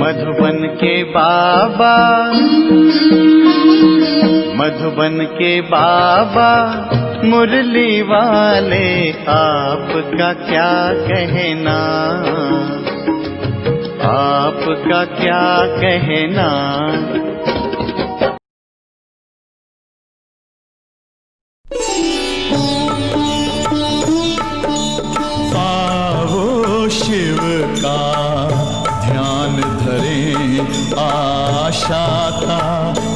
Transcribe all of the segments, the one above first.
मधुबन के बाबा, मधुबन के बाबा मुरली वाले, आपका क्या कहना, आपका क्या कहना। आओ शिव का ध्यान धरें, आशा का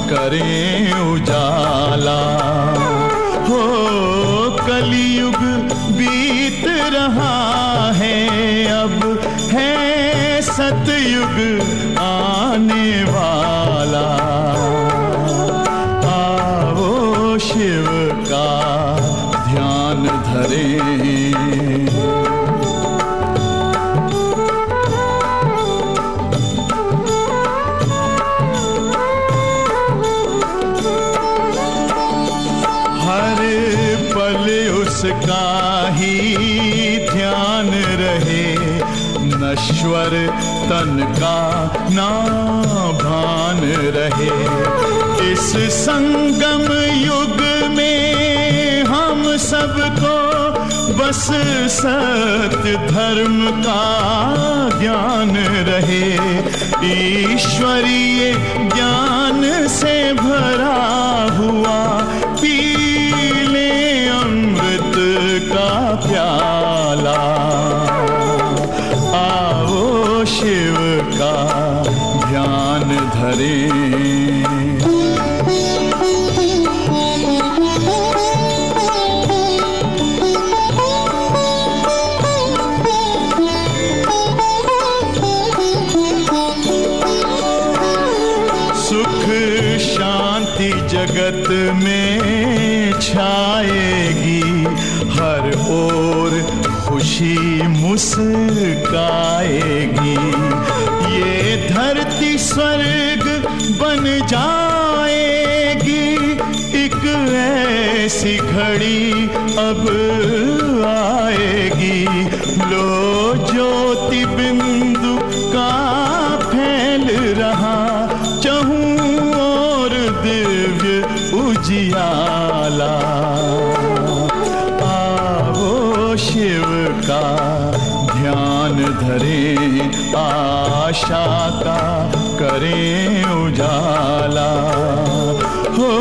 करें उजाला। हो कलयुग बीत रहा है, अब है सतयुग आने वाला। आओ शिव का ध्यान धरें। उसका ही ध्यान रहे, नश्वर तन का ना भान रहे। इस संगम युग में हम सबको बस सत्य धर्म का ज्ञान रहे। ईश्वरीय ज्ञान से भरा हुआ का प्याला। आओ शिव का ध्यान धरें। सुख शांति जगत में छाएगी, हर ओर खुशी मुस्काएगी। ये धरती स्वर्ग बन जाएगी, एक ऐसी घड़ी अब आएगी। लो ज्योति बिंदु का फैल रहा, चहूं और दिव्य उजियाला। शिव का ध्यान धरें, आशा का करें उजाला। हो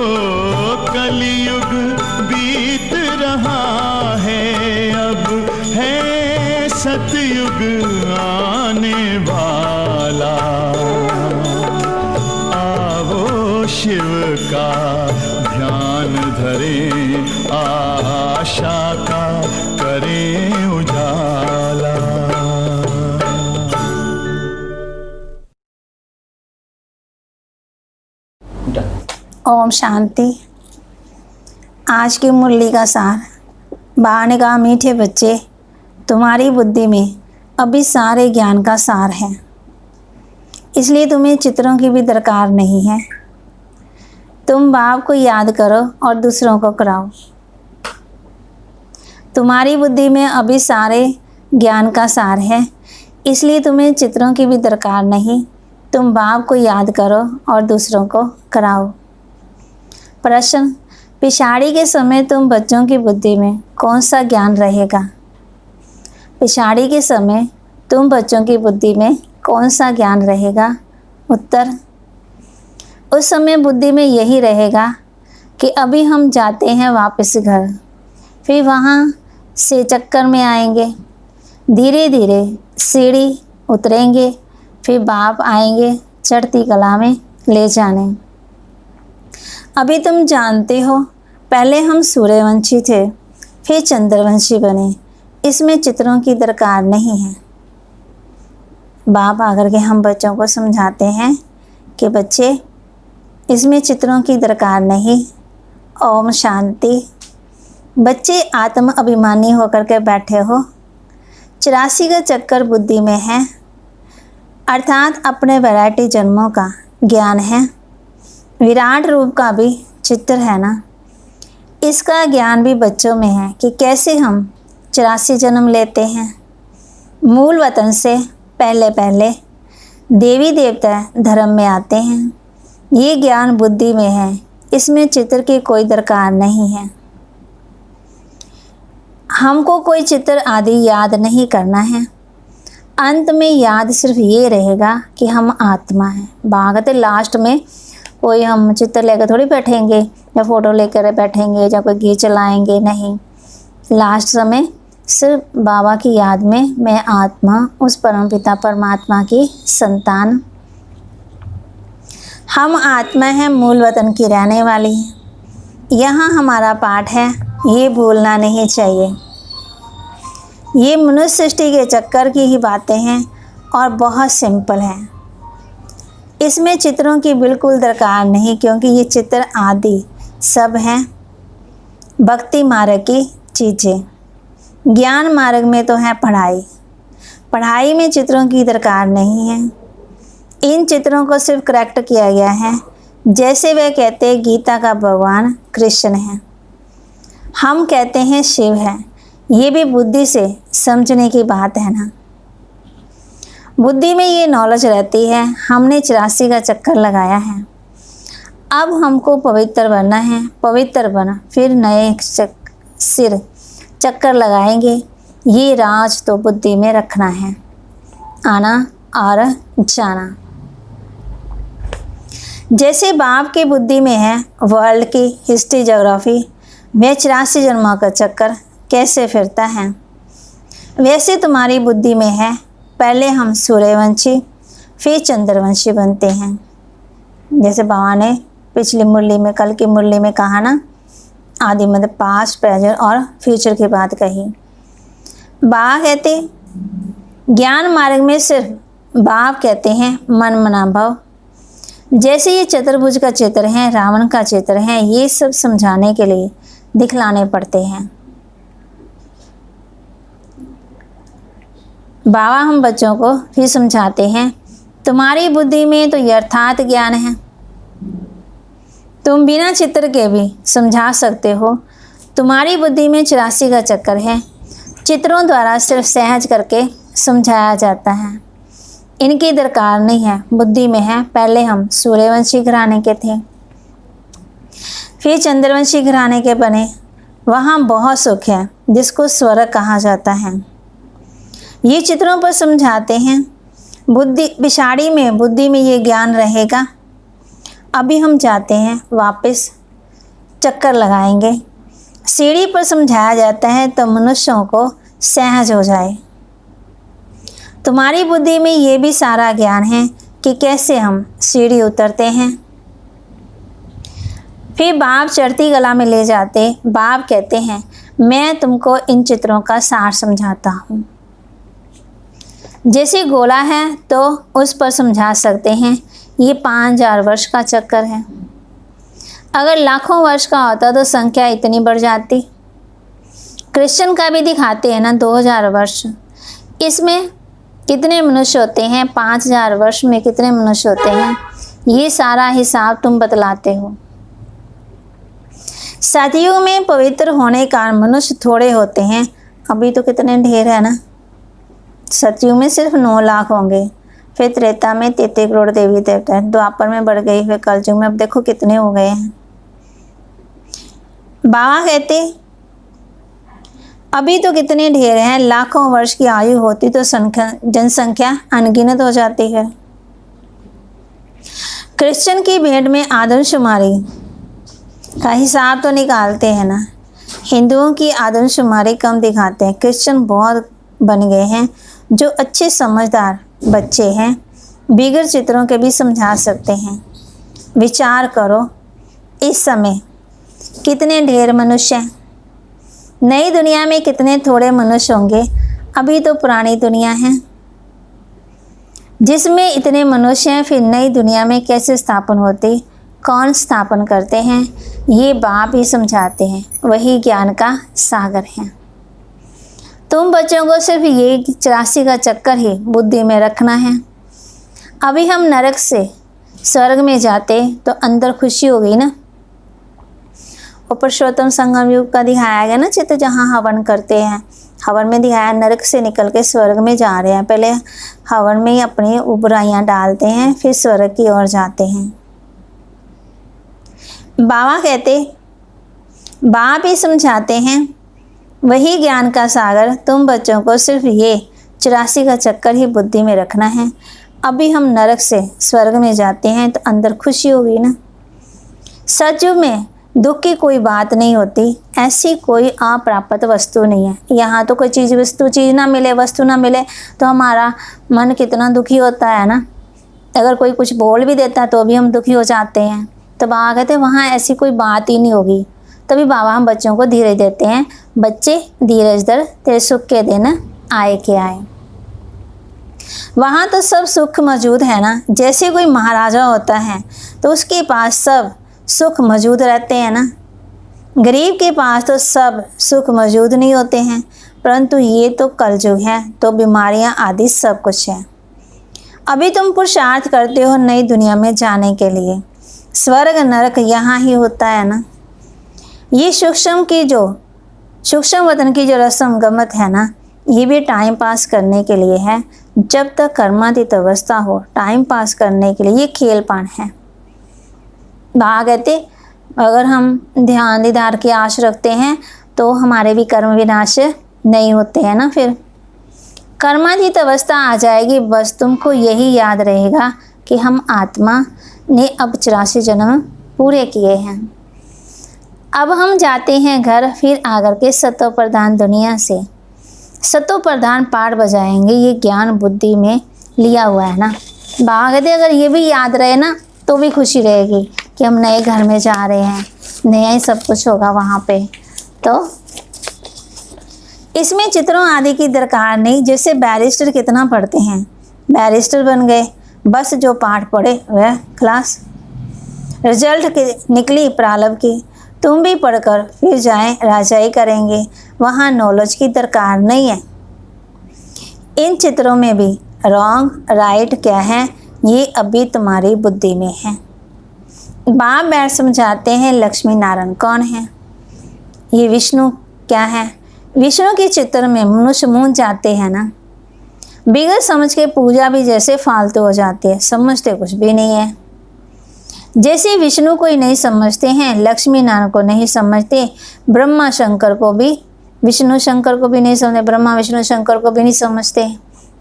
कलयुग बीत रहा है, अब है सतयुग आने वाला। आओ शिव का ध्यान धरें, आशा का करें उजाला। ओम शांति। आज की मुरली का सार। बाबा ने कहा, मीठे बच्चे, तुम्हारी बुद्धि में अभी सारे ज्ञान का सार है, इसलिए तुम्हें चित्रों की भी दरकार नहीं है। तुम बाप को याद करो और दूसरों को कराओ। तुम्हारी बुद्धि में अभी सारे ज्ञान का सार है, इसलिए तुम्हें चित्रों की भी दरकार नहीं। तुम बाप को याद करो और दूसरों को कराओ। प्रश्न, पिछाड़ी के समय तुम बच्चों की बुद्धि में कौन सा ज्ञान रहेगा? पिछाड़ी के समय तुम बच्चों की बुद्धि में कौन सा ज्ञान रहेगा? उत्तर, उस समय बुद्धि में यही रहेगा कि अभी हम जाते हैं वापस घर, फिर वहाँ से चक्कर में आएंगे, धीरे धीरे सीढ़ी उतरेंगे, फिर बाप आएंगे चढ़ती कला में ले जाने। अभी तुम जानते हो, पहले हम सूर्यवंशी थे, फिर चंद्रवंशी बने। इसमें चित्रों की दरकार नहीं है। बाप आकर के हम बच्चों को समझाते हैं कि बच्चे, इसमें चित्रों की दरकार नहीं। ओम शांति। बच्चे आत्म अभिमानी होकर के बैठे हो। 84 का चक्कर बुद्धि में है, अर्थात अपने वैरायटी जन्मों का ज्ञान है। विराट रूप का भी चित्र है ना, इसका ज्ञान भी बच्चों में है कि कैसे हम 84 जन्म लेते हैं। मूल वतन से पहले पहले देवी देवता धर्म में आते हैं। ये ज्ञान बुद्धि में है, इसमें चित्र की कोई दरकार नहीं है। हमको कोई चित्र आदि याद नहीं करना है। अंत में याद सिर्फ ये रहेगा कि हम आत्मा हैं। भागवत लास्ट में कोई हम चित्र लेकर थोड़ी बैठेंगे या फ़ोटो लेकर बैठेंगे या कोई गीत चलाएंगे, नहीं। लास्ट समय सिर्फ बाबा की याद में मैं आत्मा, उस परमपिता परमात्मा की संतान, हम आत्मा हैं, मूल वतन की रहने वाली हैं। यहाँ हमारा पाठ है, ये भूलना नहीं चाहिए। ये मनुष्य सृष्टि के चक्कर की ही बातें हैं और बहुत सिंपल हैं। इसमें चित्रों की बिल्कुल दरकार नहीं, क्योंकि ये चित्र आदि सब हैं भक्ति मार्ग की चीज़ें। ज्ञान मार्ग में तो है पढ़ाई, पढ़ाई में चित्रों की दरकार नहीं है। इन चित्रों को सिर्फ करेक्ट किया गया है, जैसे वे कहते हैं गीता का भगवान कृष्ण है, हम कहते हैं शिव है। ये भी बुद्धि से समझने की बात है ना। बुद्धि में ये नॉलेज रहती है। हमने 84 का चक्कर लगाया है, अब हमको पवित्र बनना है। पवित्र बना फिर नए सिर चक्कर लगाएंगे। ये राज तो बुद्धि में रखना है, आना और जाना। जैसे बाप की बुद्धि में है वर्ल्ड की हिस्ट्री ज्योग्राफी, वह 84 जन्मों का चक्कर कैसे फिरता है, वैसे तुम्हारी बुद्धि में है पहले हम सूर्यवंशी फिर चंद्रवंशी बनते हैं। जैसे बाबा ने पिछली मुरली में, कल की मुरली में कहा ना, आदि मतलब पास्ट, प्रेजेंट और फ्यूचर की बात कही। बाबा कहते ज्ञान मार्ग में सिर्फ बाप कहते हैं मन मना भव। जैसे ये चतुर्भुज का चित्र है, रावण का चित्र है, ये सब समझाने के लिए दिखलाने पड़ते हैं। बाबा हम बच्चों को फिर समझाते हैं, तुम्हारी बुद्धि में तो यथार्थ ज्ञान है, तुम बिना चित्र के भी समझा सकते हो। तुम्हारी बुद्धि में 84 का चक्कर है, चित्रों द्वारा सिर्फ सहज करके समझाया जाता है। इनकी दरकार नहीं है, बुद्धि में है। पहले हम सूर्यवंशी घराने के थे, फिर चंद्रवंशी घराने के बने। वहाँ बहुत सुख है जिसको स्वर्ग कहा जाता है। ये चित्रों पर समझाते हैं। बुद्धि पिछाड़ी में बुद्धि में ये ज्ञान रहेगा। अभी हम जाते हैं वापस चक्कर लगाएंगे। सीढ़ी पर समझाया जाता है तो मनुष्यों को सहज हो जाए। तुम्हारी बुद्धि में ये भी सारा ज्ञान है कि कैसे हम सीढ़ी उतरते हैं। फिर बाप चढ़ती कला में ले जाते। बाप कहते हैं मैं तुमको इन चित्रों का सार समझाता हूँ। जैसे गोला है तो उस पर समझा सकते हैं ये 5000 वर्ष का चक्कर है। अगर लाखों वर्ष का होता तो संख्या इतनी बढ़ जाती। कृष्ण का भी दिखाते हैं ना 2000 वर्ष। इसमें कितने मनुष्य होते हैं, 5000 वर्ष में कितने मनुष्य होते हैं, ये सारा हिसाब तुम बतलाते हो। सतयुग में पवित्र होने का मनुष्य थोड़े होते हैं, अभी तो कितने ढेर है ना। सतयुग में सिर्फ 9 लाख होंगे, फिर त्रेता में 33 करोड़ देवी देवता है, द्वापर में बढ़ गई, फिर कलयुग में अब देखो कितने हो गए हैं। बाबा कहते अभी तो कितने ढेर हैं, लाखों वर्ष की आयु होती तो जनसंख्या अनगिनत हो जाती है। कृष्ण की भेंट में आदमशुमारी का हिसाब तो निकालते हैं ना। हिंदुओं की आदमशुमारी कम दिखाते हैं। कृष्ण बहुत बन गए हैं जो अच्छे समझदार बच्चे हैं, बिगड़ चित्रों के भी समझा सकते हैं। विचार करो इस समय कितने ढेर मनुष्य हैं। नई दुनिया में कितने थोड़े मनुष्य होंगे। अभी तो पुरानी दुनिया है जिसमें इतने मनुष्य हैं, फिर नई दुनिया में कैसे स्थापन होती, कौन स्थापन करते हैं, ये बाप ही समझाते हैं। वही ज्ञान का सागर है। तुम बच्चों को सिर्फ ये 84 का चक्कर ही बुद्धि में रखना है। अभी हम नरक से स्वर्ग में जाते तो अंदर खुशी हो गई ना। ऊपर पुरुषोत्तम संगम युग का दिखाया गया ना चित्र, जहाँ हवन करते हैं, हवन में दिखाया नरक से निकल के स्वर्ग में जा रहे हैं। पहले हवन में ही अपनी बुराइयां डालते हैं, फिर स्वर्ग की ओर जाते हैं। बाबा कहते, बाप ही समझाते हैं, वही ज्ञान का सागर, तुम बच्चों को सिर्फ ये 84 का चक्कर ही बुद्धि में रखना है। अभी हम नरक से स्वर्ग में जाते हैं तो अंदर खुशी होगी ना। सचयुग में दुख की कोई बात नहीं होती, ऐसी कोई अप्राप्त वस्तु नहीं है। यहाँ तो कोई चीज़ ना मिले, वस्तु ना मिले तो हमारा मन कितना दुखी होता है ना। अगर कोई कुछ बोल भी देता है तो भी हम दुखी हो जाते हैं। तो बाबा कहते हैं वहाँ ऐसी कोई बात ही नहीं होगी। तभी बाबा हम बच्चों को धीरज देते हैं, बच्चे धीरज धर, तेरे सुख के दिन आए के आए। वहाँ तो सब सुख मौजूद है ना। जैसे कोई महाराजा होता है तो उसके पास सब सुख मौजूद रहते हैं ना। गरीब के पास तो सब सुख मौजूद नहीं होते हैं, परंतु ये तो कलयुग है, तो बीमारियां आदि सब कुछ है। अभी तुम पुरुषार्थ करते हो नई दुनिया में जाने के लिए। स्वर्ग नरक यहाँ ही होता है ना। ये सूक्ष्म वतन की जो रस्म गमत है ना, ये भी टाइम पास करने के लिए है। जब तक कर्मातीत अवस्था हो, टाइम पास करने के लिए ये खेलपान है। बाबा कहते अगर हम ध्यान दीदार की आश रखते हैं तो हमारे भी कर्म विनाश नहीं होते हैं ना। फिर कर्मातीत अवस्था आ जाएगी, बस तुमको यही याद रहेगा कि हम आत्मा ने अब 84 जन्म पूरे किए हैं। अब हम जाते हैं घर, फिर आकर के सतो प्रधान दुनिया से सतो प्रधान पाठ बजाएंगे। ये ज्ञान बुद्धि में लिया हुआ है ना। बाबा कहते अगर ये भी याद रहे ना तो भी खुशी रहेगी कि हम नए घर में जा रहे हैं, नया ही सब कुछ होगा वहाँ पे। तो इसमें चित्रों आदि की दरकार नहीं। जैसे बैरिस्टर कितना पढ़ते हैं, बैरिस्टर बन गए, बस जो पाठ पढ़े वह क्लास, रिजल्ट निकली प्रारंभ की। तुम भी पढ़कर फिर जाएं राजाई करेंगे, वहाँ नॉलेज की दरकार नहीं है। इन चित्रों में भी रॉन्ग राइट क्या है ये अभी तुम्हारी बुद्धि में है। बाप बैठ समझाते हैं लक्ष्मी नारायण कौन है, ये विष्णु क्या है। विष्णु के चित्र में मनुष्य मूंझ जाते हैं ना। बिगड़ समझ के पूजा भी जैसे फालतू हो जाती है, समझते कुछ भी नहीं है। जैसे विष्णु को ही नहीं समझते हैं, लक्ष्मी नारायण को नहीं समझते, ब्रह्मा शंकर को भी, विष्णु शंकर को भी नहीं समझते, ब्रह्मा विष्णु शंकर को भी नहीं समझते।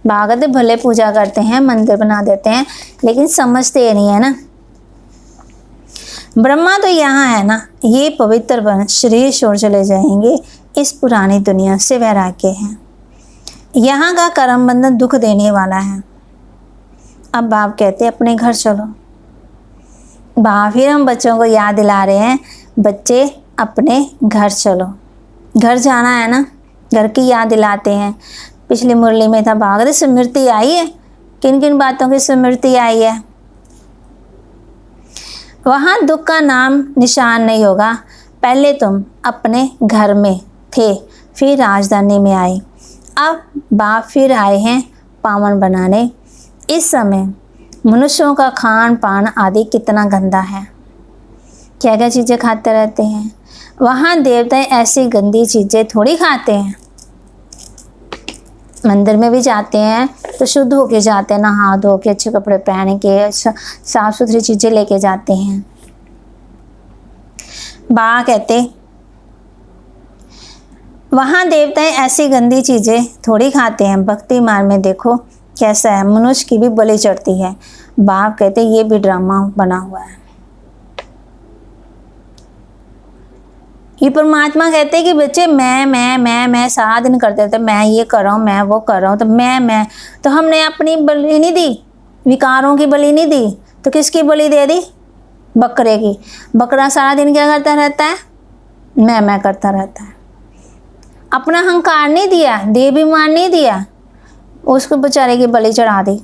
भागवत भले पूजा करते हैं, मंदिर बना देते हैं, लेकिन समझते नहीं है ना। ब्रह्मा तो यहाँ है ना, ये पवित्र बन शरीर छोड़ चले जाएंगे, इस पुरानी दुनिया से वैराग्य है। यहाँ का कर्म बंधन दुख देने वाला है। अब बाप कहते अपने घर चलो। बाप फिर हम बच्चों को याद दिला रहे हैं, बच्चे अपने घर चलो। घर जाना है ना, घर की याद दिलाते हैं। पिछली मुरली में था भागवत स्मृति आई है, किन किन बातों की स्मृति आई है। वहाँ दुख का नाम निशान नहीं होगा। पहले तुम अपने घर में थे, फिर राजधानी में आए, अब बाप फिर आए हैं पावन बनाने। इस समय मनुष्यों का खान पान आदि कितना गंदा है, क्या क्या चीज़ें खाते रहते हैं। वहाँ देवता ऐसी गंदी चीज़ें थोड़ी खाते हैं। मंदिर में भी जाते हैं तो शुद्ध होके जाते हैं, नहा धो के अच्छे कपड़े पहन के साफ सुथरी चीज़ें लेके जाते हैं। बाबा कहते वहाँ देवता ऐसी गंदी चीज़ें थोड़ी खाते हैं। भक्ति मार्ग में देखो कैसा है, मनुष्य की भी बलि चढ़ती है। बाप कहते ये भी ड्रामा बना हुआ है। ये परमात्मा कहते हैं कि बच्चे मैं सारा दिन करते थे, मैं ये कर रहा हूँ, मैं वो कर रहा हूँ, तो मैं तो हमने अपनी बलि नहीं दी, विकारों की बलि नहीं दी, तो किसकी बलि दे दी? बकरे की। बकरा सारा दिन क्या करता रहता है? मैं करता रहता है। अपना अहंकार नहीं दिया, देहाभिमान नहीं दिया, उसको बेचारे की बलि चढ़ा दी।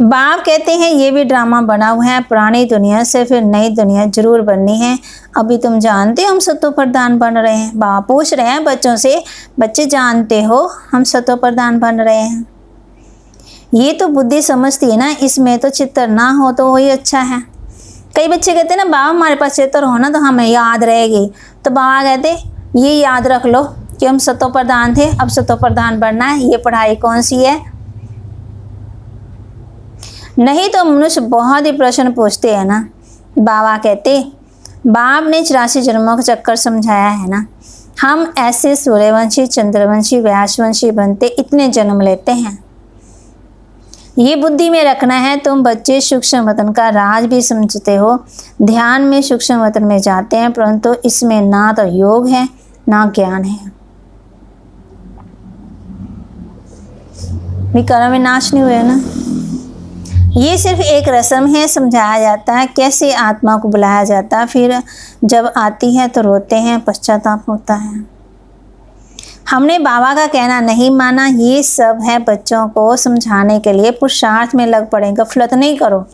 बाप कहते हैं ये भी ड्रामा बना हुआ है, पुरानी दुनिया से फिर नई दुनिया जरूर बननी है। अभी तुम जानते हो हम सतो प्रधान बन रहे हैं। बाप पूछ रहे हैं बच्चों से, बच्चे जानते हो हम सतो प्रधान बन रहे हैं? ये तो बुद्धि समझती है ना, इसमें तो चित्र ना हो तो वही अच्छा है। कई बच्चे कहते हैं ना बाबा हमारे पास चित्र हो ना तो हमें याद रहेगी। तो बाबा कहते ये याद रख लो कि हम सतो प्रधान थे, अब सतो प्रधान बनना है। ये पढ़ाई कौन सी है? नहीं तो मनुष्य बहुत ही प्रश्न पूछते हैं ना। बाबा कहते, बाप ने 84 जन्मों का चक्कर समझाया है ना। हम ऐसे सूर्यवंशी, चंद्रवंशी, व्यासवंशी बनते इतने जन्म लेते हैं। ये बुद्धि में रखना है। तुम बच्चे सूक्ष्म वतन का राज भी समझते हो, ध्यान में सूक्ष्म वतन में जाते हैं, परंतु इसमें ना तो योग है ना ज्ञान है। विकर्म विनाश नहीं हुए ना। ये सिर्फ एक रस्म है, समझाया जाता है कैसे आत्मा को बुलाया जाता है, फिर जब आती है तो रोते हैं, पश्चाताप होता है। हमने बाबा का कहना नहीं माना। ये सब है बच्चों को समझाने के लिए, पुरुषार्थ में लग पड़े, गफलत नहीं करो।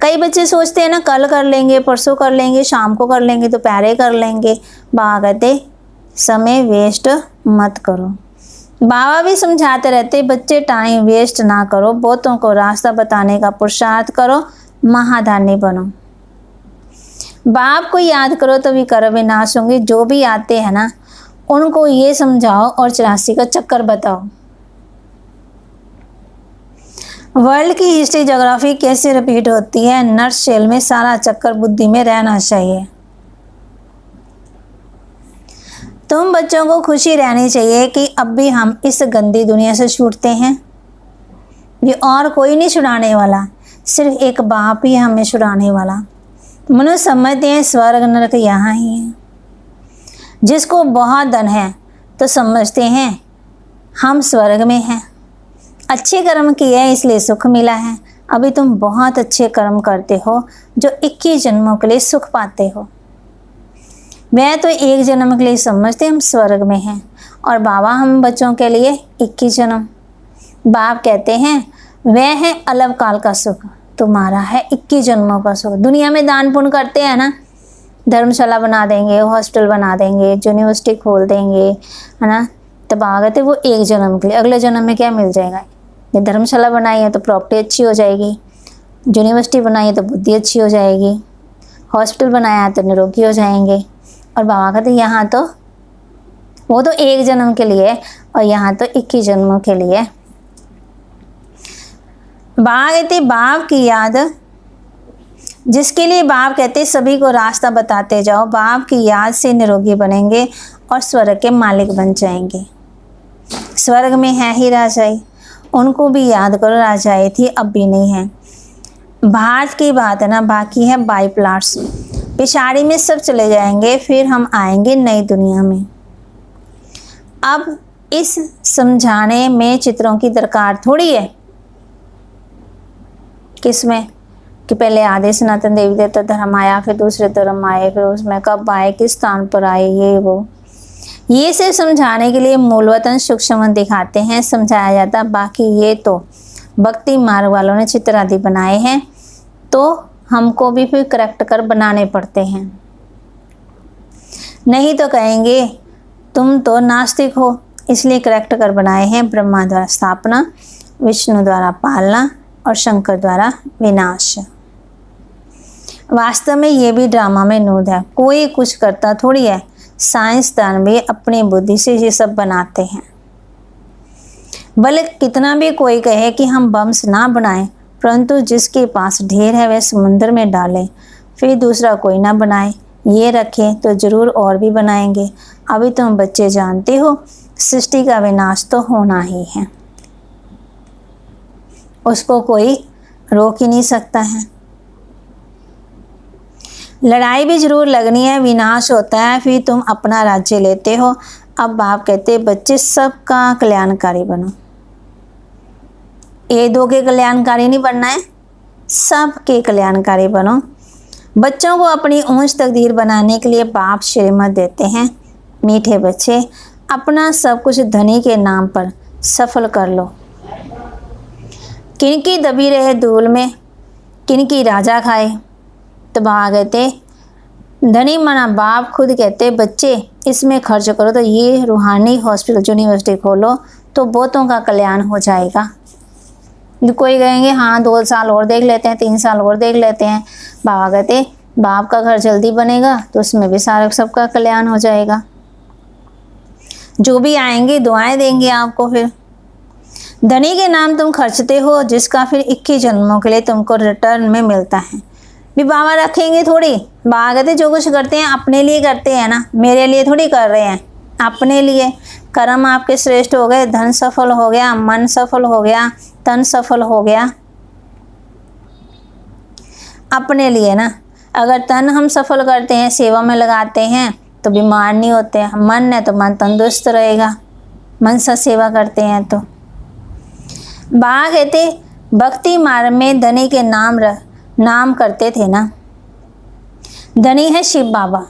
कई बच्चे सोचते हैं ना कल कर लेंगे, परसों कर लेंगे, शाम को कर लेंगे, दोपहर कर लेंगे। बाबा कहते समय वेस्ट मत करो। बाबा भी समझाते रहते बच्चे टाइम वेस्ट ना करो, बहुतों को रास्ता बताने का पुरुषार्थ करो, महादानी बनो। बाप को याद करो तो विकर्म विनाश होंगे। जो भी आते हैं ना उनको ये समझाओ और 84 का चक्कर बताओ। वर्ल्ड की हिस्ट्री, ज्योग्राफी कैसे रिपीट होती है? नर्स शेल में सारा चक्कर बुद्धि में रहना चाहिए। तुम बच्चों को खुशी रहनी चाहिए कि अब भी हम इस गंदी दुनिया से छूटते हैं। ये और कोई नहीं छुड़ाने वाला, सिर्फ एक बाप ही हमें छुड़ाने वाला। मनुष्य समझते हैं स्वर्ग नरक यहाँ ही है। जिसको बहुत धन है तो समझते हैं हम स्वर्ग में हैं। अच्छे कर्म किए हैं इसलिए सुख मिला है। अभी तुम बहुत अच्छे कर्म करते हो जो 21 जन्मों के लिए सुख पाते हो। वह तो एक जन्म के लिए समझते हम स्वर्ग में हैं, और बाबा हम बच्चों के लिए 21 जन्म। बाप कहते हैं वह है अलग काल का सुख, तुम्हारा है 21 जन्मों का सुख। दुनिया में दान पुण्य करते हैं ना, धर्मशाला बना देंगे, हॉस्टल बना देंगे, यूनिवर्सिटी खोल देंगे, है ना। तो बाबा कहते वो एक जन्म के लिए, अगले जन्म में क्या मिल जाएगा? ये धर्मशाला बनाई है तो प्रॉपर्टी अच्छी हो जाएगी, यूनिवर्सिटी बनाई है तो बुद्धि अच्छी हो जाएगी, हॉस्पिटल बनाया है तो निरोगी हो जाएंगे। और बाबा कहते यहाँ तो वो तो एक जन्म के लिए और यहाँ तो 21 जन्मों के लिए। बाबा कहते बाप की याद, जिसके लिए बाप कहते सभी को रास्ता बताते जाओ। बाप की याद से निरोगी बनेंगे और स्वर्ग के मालिक बन जाएंगे। स्वर्ग में है ही राजाई, उनको भी याद करो। राजाई थी अब भी नहीं है। भारत की बात है ना, बाकी है बाई प्लाट्स। पिछाड़ी में सब चले जाएंगे, फिर हम आएंगे नई दुनिया में। अब इस समझाने में चित्रों की दरकार थोड़ी है। किसमें कि पहले आधे सनातन देवी देवता धर्म आया, फिर दूसरे धर्म आए, फिर उसमें कब आए, किस स्थान पर आए, ये वो। ये सिर्फ समझाने के लिए मूलवतन सूक्ष्म दिखाते हैं, समझाया जाता। बाकी ये तो भक्ति मार्ग वालों ने चित्र आदि बनाए हैं, तो हमको भी फिर करेक्ट कर बनाने पड़ते हैं। नहीं तो कहेंगे तुम तो नास्तिक हो, इसलिए करेक्ट कर बनाए हैं। ब्रह्मा द्वारा स्थापना, विष्णु द्वारा पालना और शंकर द्वारा विनाश। वास्तव में ये भी ड्रामा में नूद है, कोई कुछ करता थोड़ी है। साइंसदान भी अपनी बुद्धि से ये सब बनाते हैं। भले कितना भी कोई कहे कि हम बम्स ना बनाएं, परंतु जिसके पास ढेर है वह समुद्र में डाले, फिर दूसरा कोई ना बनाए। ये रखें तो जरूर और भी बनाएंगे। अभी तुम बच्चे जानते हो सृष्टि का विनाश तो होना ही है, उसको कोई रोक ही नहीं सकता है। लड़ाई भी जरूर लगनी है, विनाश होता है, फिर तुम अपना राज्य लेते हो। अब बाप कहते बच्चे सबका कल्याणकारी बनो। एक दो के कल्याणकारी नहीं बनना है, सबके कल्याणकारी बनो। बच्चों को अपनी ऊंच तकदीर बनाने के लिए बाप श्रीमत देते हैं। मीठे बच्चे, अपना सब कुछ धनी के नाम पर सफल कर लो। किनकी दबी रहे धूल में, किनकी राजा खाए। तो बाबा कहते धनी मना बाप खुद कहते बच्चे इसमें खर्च करो, तो ये रूहानी हॉस्पिटल यूनिवर्सिटी खोलो तो बहुतों का कल्याण हो जाएगा। कोई कहेंगे हाँ 2 साल और देख लेते हैं, 3 साल और देख लेते हैं। बाबा कहते बाप का घर जल्दी बनेगा तो उसमें भी सारा सबका कल्याण हो जाएगा। जो भी आएंगे दुआएं देंगे आपको। फिर धनी के नाम तुम खर्चते हो, जिसका फिर 21 जन्मों के लिए तुमको रिटर्न में मिलता है। भी बाबा रखेंगे थोड़ी, बाबा कहते जो कुछ करते हैं अपने लिए करते हैं ना, मेरे लिए थोड़ी कर रहे हैं, अपने लिए। कर्म आपके श्रेष्ठ हो गए, धन सफल हो गया, मन सफल हो गया, तन सफल हो गया, अपने लिए ना। अगर तन हम सफल करते हैं, सेवा में लगाते हैं तो बीमार नहीं होते हैं। मन है तो मन तंदुरुस्त रहेगा, मन से सेवा करते हैं तो। बाबा कहते भक्ति मार्ग में धनी के नाम करते थे ना। धनी है शिव बाबा,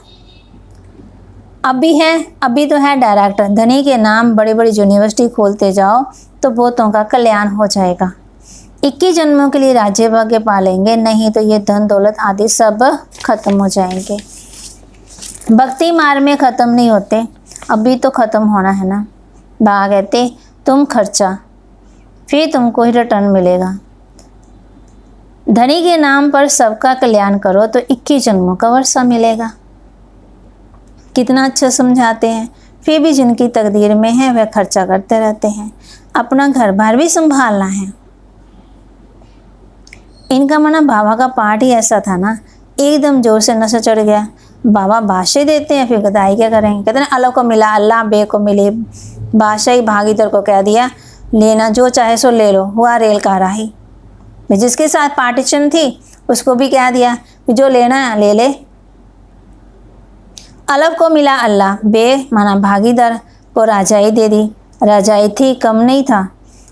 अभी तो है डायरेक्टर। धनी के नाम बड़ी बड़ी यूनिवर्सिटी खोलते जाओ तो बहुतों का कल्याण हो जाएगा। 21 जन्मों के लिए राज्य भाग्य पालेंगे, नहीं तो ये धन दौलत आदि सब खत्म हो जाएंगे। भक्ति मार्ग में खत्म नहीं होते, अभी तो खत्म होना है ना। बाबा कहते तुम खर्चा, फिर तुमको ही रिटर्न मिलेगा। धनी के नाम पर सबका कल्याण करो तो 21 जन्मों का वर्षा मिलेगा। कितना अच्छा समझाते हैं। फिर भी जिनकी तकदीर में है वह खर्चा करते रहते हैं, अपना घर बार भी संभालना है। इनका मना बाबा का पाठ ही ऐसा था ना, एकदम जोर से नशा चढ़ गया। बाबा बादशाह देते हैं, फिर गदाई क्या करेंगे। कहते हैं अल्लाह को मिला अल्लाह, बे को मिले। बादशाही भागीदार को कह दिया लेना जो चाहे सो ले लो, हुआ रेल का राही। जिसके साथ पार्टीशन थी उसको भी कह दिया कि जो लेना है ले ले। अलग को मिला अल्लाह, बे माना भागीदार को राजाई दे दी। राजाई थी, कम नहीं था,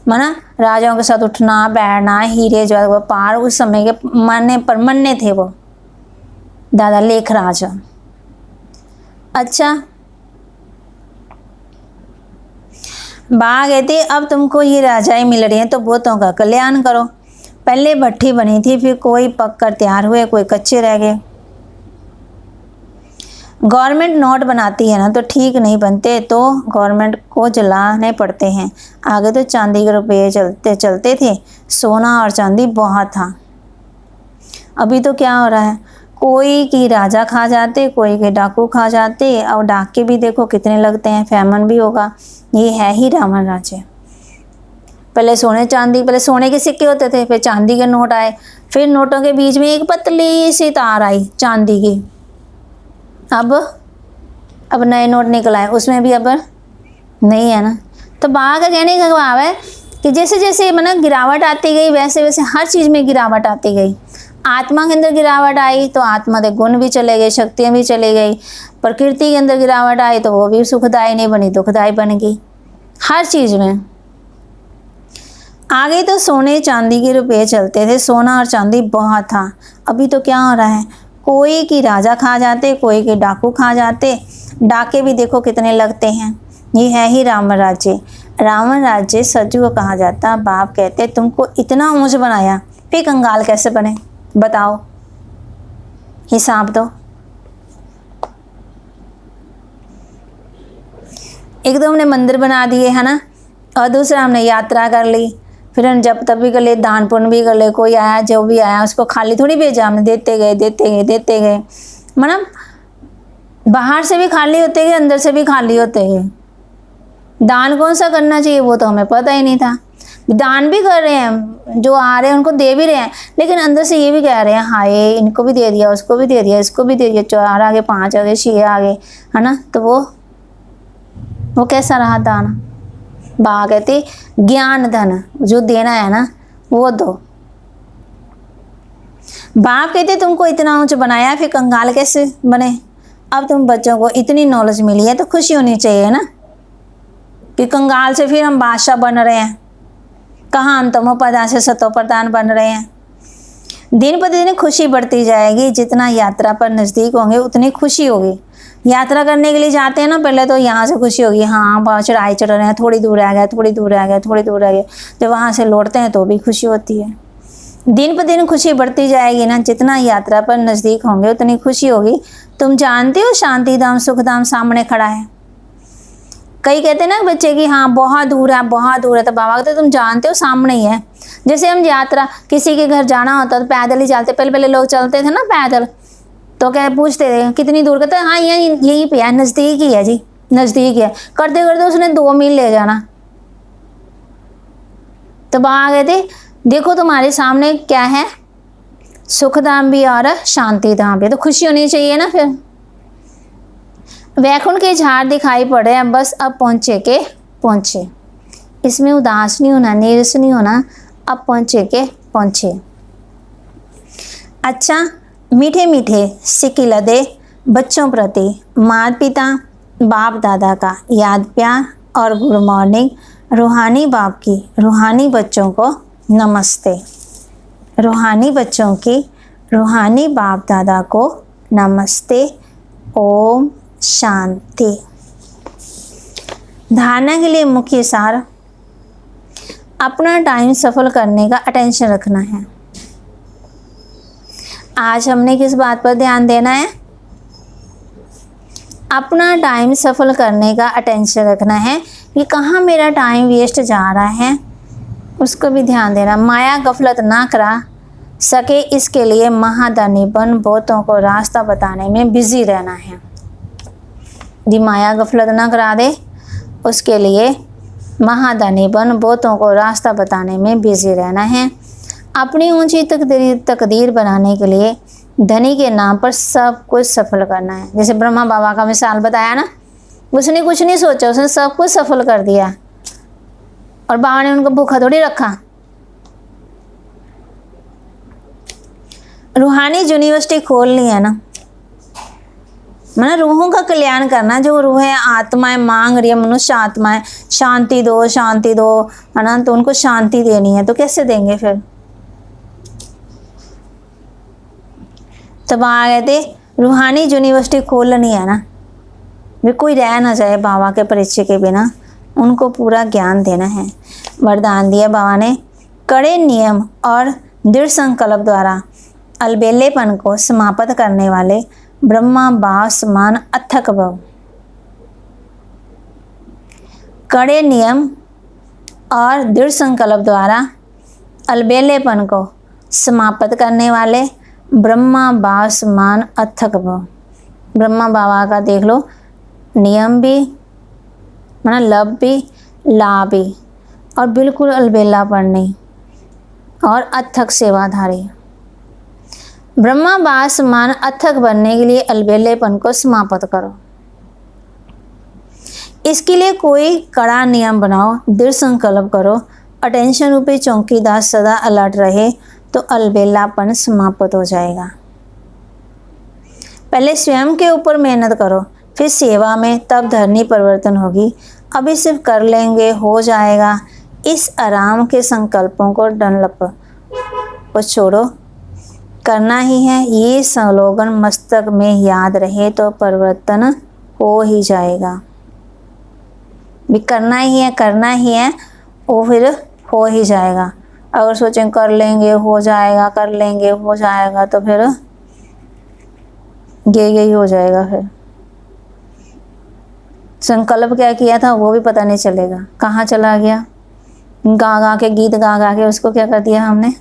माना राजाओं के साथ उठना बैठना, हीरे जो पार उस समय के मानने पर मन्ने थे वो दादा लेख राजा। अच्छा, बाबा कहते अब तुमको ये राजाई मिल रही है तो बहुतों का कल्याण करो। पहले भट्टी बनी थी, फिर कोई पक कर तैयार हुए, कोई कच्चे रह गए। गवर्नमेंट नोट बनाती है ना तो ठीक नहीं बनते, तो गवर्नमेंट को जलाने पड़ते हैं। आगे तो चांदी के रुपये चलते थे, सोना और चांदी बहुत था। अभी तो क्या हो रहा है, कोई की राजा खा जाते, कोई के डाकू खा जाते, और डाके भी देखो कितने लगते हैं, फेमन भी होगा। ये है ही रावण राज्य। पहले सोने के सिक्के होते थे, फिर चांदी के नोट आए, फिर नोटों के बीच में एक पतली सी तार आई चांदी की। अब नए नोट निकल आए, उसमें भी अब नहीं है ना। तो बाबा का कहने का भाव है कि जैसे जैसे मतलब गिरावट आती गई, वैसे वैसे हर चीज़ में गिरावट आती गई। आत्मा के अंदर गिरावट आई तो आत्मा के गुण भी चले गए, शक्तियाँ भी चली गई। प्रकृति के अंदर गिरावट आई तो वो भी सुखदायी नहीं बनी, दुखदायी बन गई। हर चीज़ में आगे तो सोने चांदी के रुपये चलते थे, सोना और चांदी बहुत था। अभी तो क्या हो रहा है, कोई की राजा खा जाते, कोई के डाकू खा जाते। डाके भी देखो कितने लगते हैं। ये है ही रावण राज्य। रावण राज्य सज्जू को कहा जाता। बाप कहते तुमको इतना ऊंच बनाया, फिर कंगाल कैसे बने बताओ, हिसाब दो। एक तो हमने मंदिर बना दिए है ना, और दूसरा हमने यात्रा कर ली, फिर हम जब तब भी कर ले, दान पुण्य भी कर ले। कोई आया जो भी आया उसको खाली थोड़ी भेजा हमने, देते गए। मतलब बाहर से भी खाली होते गए, अंदर से भी खाली होते गए। दान कौन सा करना चाहिए वो तो हमें पता ही नहीं था। दान भी कर रहे हैं, जो आ रहे हैं उनको दे भी रहे हैं, लेकिन अंदर से ये भी कह रहे हैं हाय इनको भी दे दिया, उसको भी दे दिया, इसको भी दे दिया, 4 आ गए, 5 आ गए, 6 आ गए, है ना। तो वो कैसा रहा दान। बाबा कहते ज्ञान धन जो देना है ना वो दो। बाप कहते तुमको इतना ऊंच बनाया, फिर कंगाल कैसे बने। अब तुम बच्चों को इतनी नॉलेज मिली है तो खुशी होनी चाहिए ना, कि कंगाल से फिर हम बादशाह बन रहे हैं। कहाँ हम तमो प्रधान से सतो प्रधान बन रहे हैं। दिन प्रतिदिन खुशी बढ़ती जाएगी। जितना यात्रा पर नज़दीक होंगे उतनी खुशी होगी। यात्रा करने के लिए जाते हैं ना, पहले तो यहाँ से खुशी होगी, हाँ चढ़ाई चढ़ रहे हैं, थोड़ी दूर आ गया। जब वहाँ से लौटते हैं तो भी खुशी होती है। दिन पर दिन खुशी बढ़ती जाएगी ना, जितना यात्रा पर नज़दीक होंगे उतनी खुशी होगी। तुम जानते हो शांति धाम सुख धाम सामने खड़ा है। कई कहते हैं ना बच्चे की हाँ बहुत दूर है, तो बाबा कहते तुम जानते हो सामने ही है। जैसे हम यात्रा किसी के घर जाना होता तो पैदल ही चलते, पहले लोग चलते थे ना पैदल, तो क्या पूछते थे कितनी दूर, कहते हाँ यहीं पे है, नज़दीक ही है जी, नज़दीक है, करते करते उसने 2 मील ले जाना। तो वहाँ आ गए थे, देखो तुम्हारे सामने क्या है, सुख धाम भी और शांति धाम भी, तो खुशी होनी चाहिए ना। फिर वैकुंठ के झाड़ दिखाई पड़े हैं, बस अब पहुँचे के पहुँचे, इसमें उदास नहीं होना, नीरस नहीं होना, अब पहुँचे के पहुँचे। अच्छा, मीठे मीठे सिकिलदे बच्चों प्रति माता पिता बाप दादा का याद प्यार और गुड मॉर्निंग। रूहानी बाप की रूहानी बच्चों को नमस्ते। रूहानी बच्चों की रूहानी बाप दादा को नमस्ते। ओम शांति। धारणा के लिए मुख्य सार, अपना टाइम सफल करने का अटेंशन रखना है। आज हमने किस बात पर ध्यान देना है? अपना टाइम सफल करने का अटेंशन रखना है कि कहाँ मेरा टाइम वेस्ट जा रहा है, उसको भी ध्यान देना। माया गफलत ना करा सके, इसके लिए महादानी बन बहुतों को रास्ता बताने में बिजी रहना है। यदि माया गफलत ना करा दे, उसके लिए महादानी बन बहुतों को रास्ता बताने में बिजी रहना है। अपनी ऊंची तकदीर बनाने के लिए धनी के नाम पर सब कुछ सफल करना है। जैसे ब्रह्मा बाबा का मिसाल बताया ना, उसने कुछ नहीं सोचा, उसने सब कुछ सफल कर दिया और बाबा ने उनको भूखा थोड़ी रखा। रूहानी यूनिवर्सिटी खोलनी है ना, मैंने रूहों का कल्याण करना। जो रूहें आत्माएं मांग रही है, मनुष्य आत्माएं शांति दो है ना, तो उनको शांति देनी है, तो कैसे देंगे फिर? तब आ गए थे, रूहानी यूनिवर्सिटी खोलनी है ना, वे कोई रह ना जाए बाबा के परिचय के बिना, उनको पूरा ज्ञान देना है। वरदान दिया बाबा ने, कड़े नियम और दृढ़ संकल्प द्वारा अलबेलेपन को समाप्त करने वाले ब्रह्मा बाप समान अथक भव। कड़े नियम और दृढ़ संकल्प द्वारा अलबेलेपन को समाप्त करने वाले ब्रह्मा बाबा समान अथक भव। ब्रह्मा बाबा का देख लो, नियम भी माना लब भी ला भी, और बिल्कुल अलबेलापन नहीं, और अथक सेवाधारी। ब्रह्मा बाबा समान अथक बनने के लिए अलबेलेपन को समाप्त करो। इसके लिए कोई कड़ा नियम बनाओ, दृढ़ संकल्प करो, अटेंशन रूपी चौकीदार सदा अलर्ट रहे, तो अलबेलापन समाप्त हो जाएगा। पहले स्वयं के ऊपर मेहनत करो, फिर सेवा में, तब धरनी परिवर्तन होगी। अभी सिर्फ कर लेंगे हो जाएगा, इस आराम के संकल्पों को डनलप को छोड़ो, करना ही है। ये स्लोगन मस्तक में याद रहे तो परिवर्तन हो ही जाएगा। भी करना ही है, वो फिर हो ही जाएगा। अगर सोचें कर लेंगे हो जाएगा, कर लेंगे हो जाएगा, तो फिर यही हो जाएगा। फिर संकल्प क्या किया था वो भी पता नहीं चलेगा, कहाँ चला गया। गा के गीत गा के उसको क्या कर दिया हमने।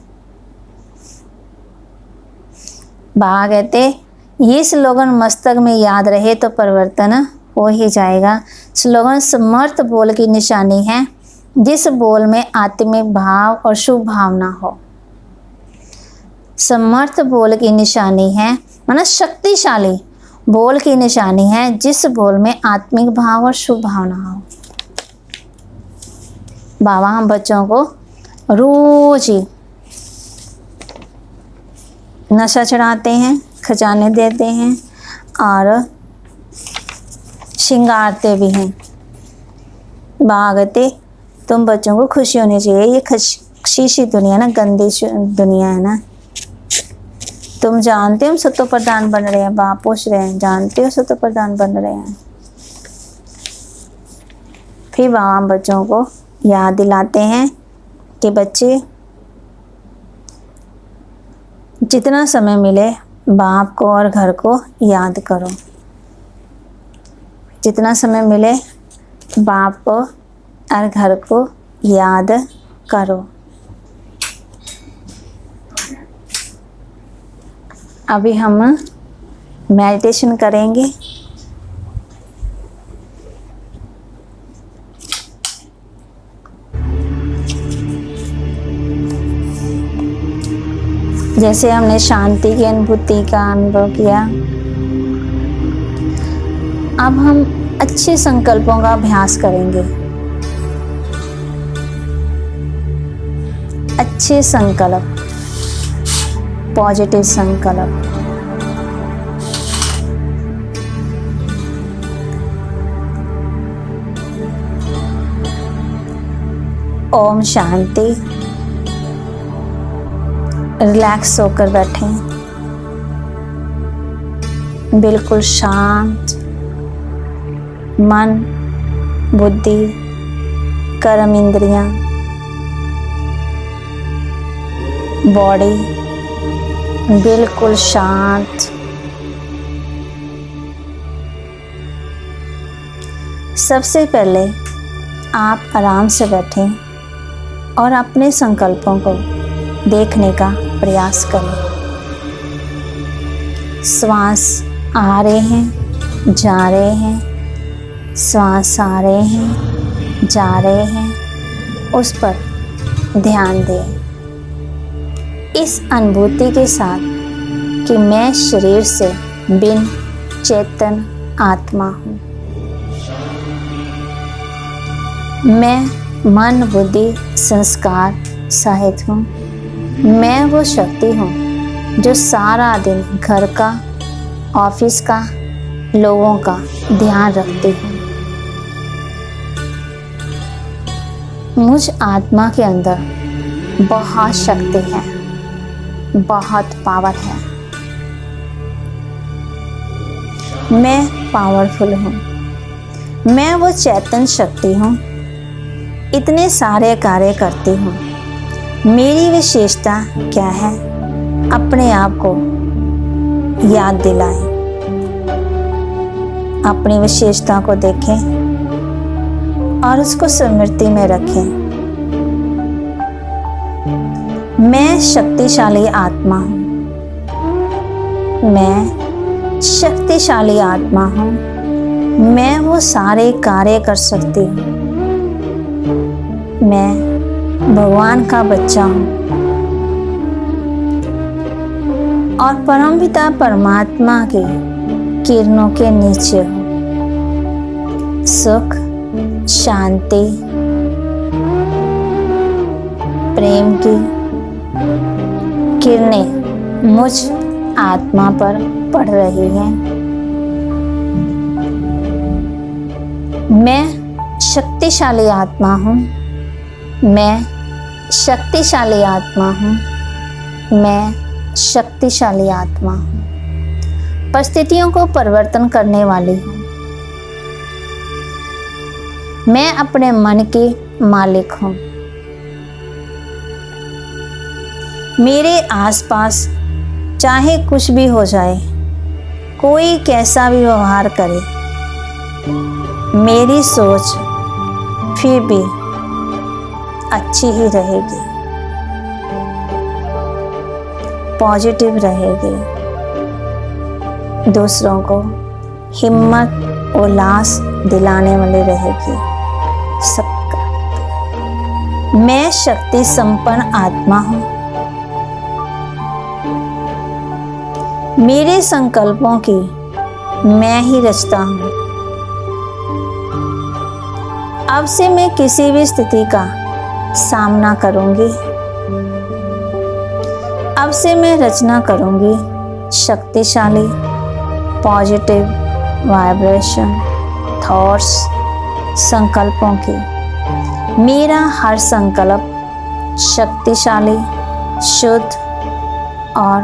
बाबा कहते, ये स्लोगन मस्तक में याद रहे तो परिवर्तन हो ही जाएगा। स्लोगन समर्थ बोल की निशानी है, जिस बोल में आत्मिक भाव और शुभ भावना हो। समर्थ बोल की निशानी है, माना शक्तिशाली बोल की निशानी है, जिस बोल में आत्मिक भाव और शुभ भावना हो। बाबा हम बच्चों को रोज ही नशा चढ़ाते हैं, खजाने देते हैं और श्रृंगारते भी हैं। बागते तुम बच्चों को खुशी होनी चाहिए। ये खशीशी दुनिया ना, गंदी दुनिया है ना। तुम जानते हो हम सत्व प्रधान बन रहे हैं, बाप पूछ रहे हैं, जानते हो सत्व प्रधान बन रहे हैं। फिर बाबा बच्चों को याद दिलाते हैं कि बच्चे जितना समय मिले बाप को और घर को याद करो। जितना समय मिले बाप को और घर को याद करो। अभी हम मेडिटेशन करेंगे। जैसे हमने शांति की अनुभूति का अनुभव किया, अब हम अच्छे संकल्पों का अभ्यास करेंगे। अच्छे संकल्प, पॉजिटिव संकल्प। ओम शांति। रिलैक्स होकर बैठें, बिल्कुल शांत मन, बुद्धि, कर्म इंद्रियां, बॉडी बिल्कुल शांत। सबसे पहले आप आराम से बैठें और अपने संकल्पों को देखने का प्रयास करें। श्वास आ रहे हैं, जा रहे हैं, श्वास आ रहे हैं, जा रहे हैं, उस पर ध्यान दें। इस अनुभूति के साथ कि मैं शरीर से बिन चेतन आत्मा हूँ। मैं मन, बुद्धि, संस्कार सहित हूँ। मैं वो शक्ति हूँ जो सारा दिन घर का, ऑफिस का, लोगों का ध्यान रखती हूँ। मुझ आत्मा के अंदर बहुत शक्ति है, बहुत पावर है। मैं पावरफुल हूँ। मैं वो चेतन शक्ति हूँ, इतने सारे कार्य करती हूँ। मेरी विशेषता क्या है? अपने आप को याद दिलाएं, अपनी विशेषता को देखें और उसको स्मृति में रखें। मैं शक्तिशाली आत्मा हूँ। मैं शक्तिशाली आत्मा हूँ। मैं वो सारे कार्य कर सकती हूँ। मैं भगवान का बच्चा हूँ और परमपिता परमात्मा के किरणों के नीचे हूँ। सुख, शांति, प्रेम की किरणें मुझ आत्मा पर पड़ रही हैं। मैं शक्तिशाली आत्मा हूँ। मैं शक्तिशाली आत्मा हूँ। मैं शक्तिशाली आत्मा हूँ। परिस्थितियों को परिवर्तन करने वाली हूँ। मैं अपने मन की मालिक हूँ। मेरे आसपास चाहे कुछ भी हो जाए, कोई कैसा भी व्यवहार करे, मेरी सोच फिर भी अच्छी ही रहेगी, पॉजिटिव रहेगी। दूसरों को हिम्मत, उल्लास दिलाने वाली रहेगी। सबका मैं शक्ति संपन्न आत्मा हूँ। मेरे संकल्पों की मैं ही रचता हूँ। अब से मैं किसी भी स्थिति का सामना करूंगी। अब से मैं रचना करूंगी शक्तिशाली, पॉजिटिव वाइब्रेशन, थॉट्स, संकल्पों की। मेरा हर संकल्प शक्तिशाली, शुद्ध और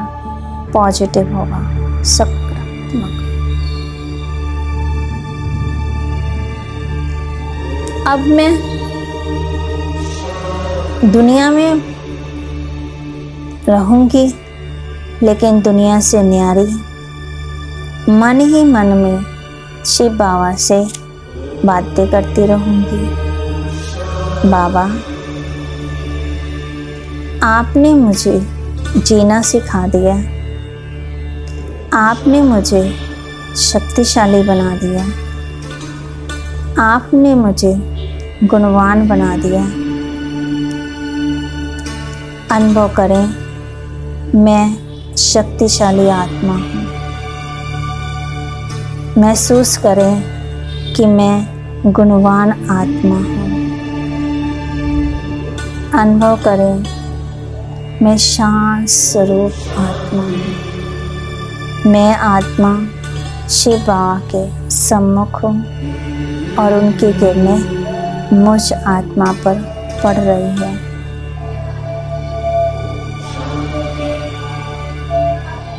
पॉजिटिव होगा, सकारात्मक। अब मैं दुनिया में रहूंगी, लेकिन दुनिया से न्यारी मन ही मन में शिव बाबा से बातें करती रहूंगी। बाबा, आपने मुझे जीना सिखा दिया। आपने मुझे शक्तिशाली बना दिया। आपने मुझे गुणवान बना दिया। अनुभव करें मैं शक्तिशाली आत्मा हूँ। महसूस करें कि मैं गुणवान आत्मा हूँ। अनुभव करें मैं शांत स्वरूप आत्मा हूँ। मैं आत्मा शिव बाबा के सम्मुख हूँ और उनकी किरणें मुझ आत्मा पर पड़ रही है।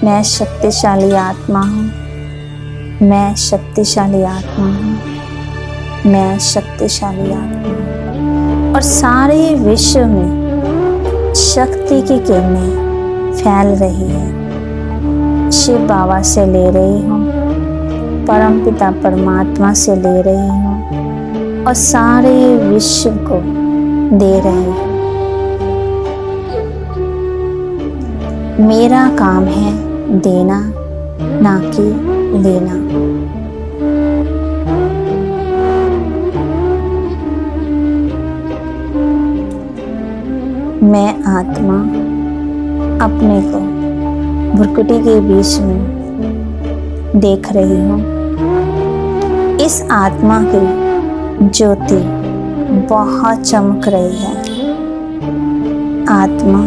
मैं शक्तिशाली आत्मा हूँ। मैं शक्तिशाली आत्मा हूँ। मैं शक्तिशाली आत्मा हूँ। और सारे विश्व में शक्ति की किरणें फैल रही है। शिव बाबा से ले रही हूँ, परमपिता परमात्मा से ले रही हूँ और सारे विश्व को दे रही हूँ। मेरा काम है देना, ना कि लेना। मैं आत्मा अपने को भ्रुकुटी के बीच में देख रही हूँ। इस आत्मा की ज्योति बहुत चमक रही है। आत्मा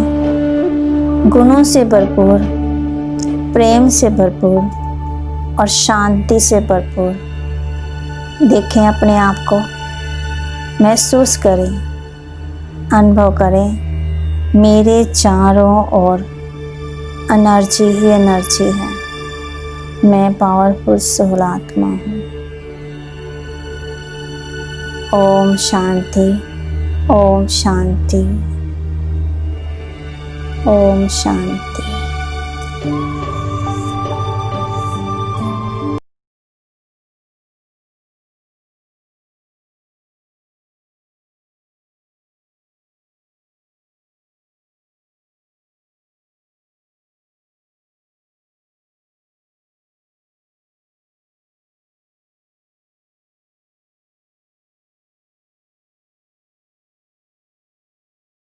गुणों से भरपूर, प्रेम से भरपूर और शांति से भरपूर। देखें अपने आप को, महसूस करें, अनुभव करें। मेरे चारों ओर एनर्जी ही एनर्जी है। मैं पावरफुल सोल आत्मा हूँ। ओम शांति, ओम शांति, ओम शांति।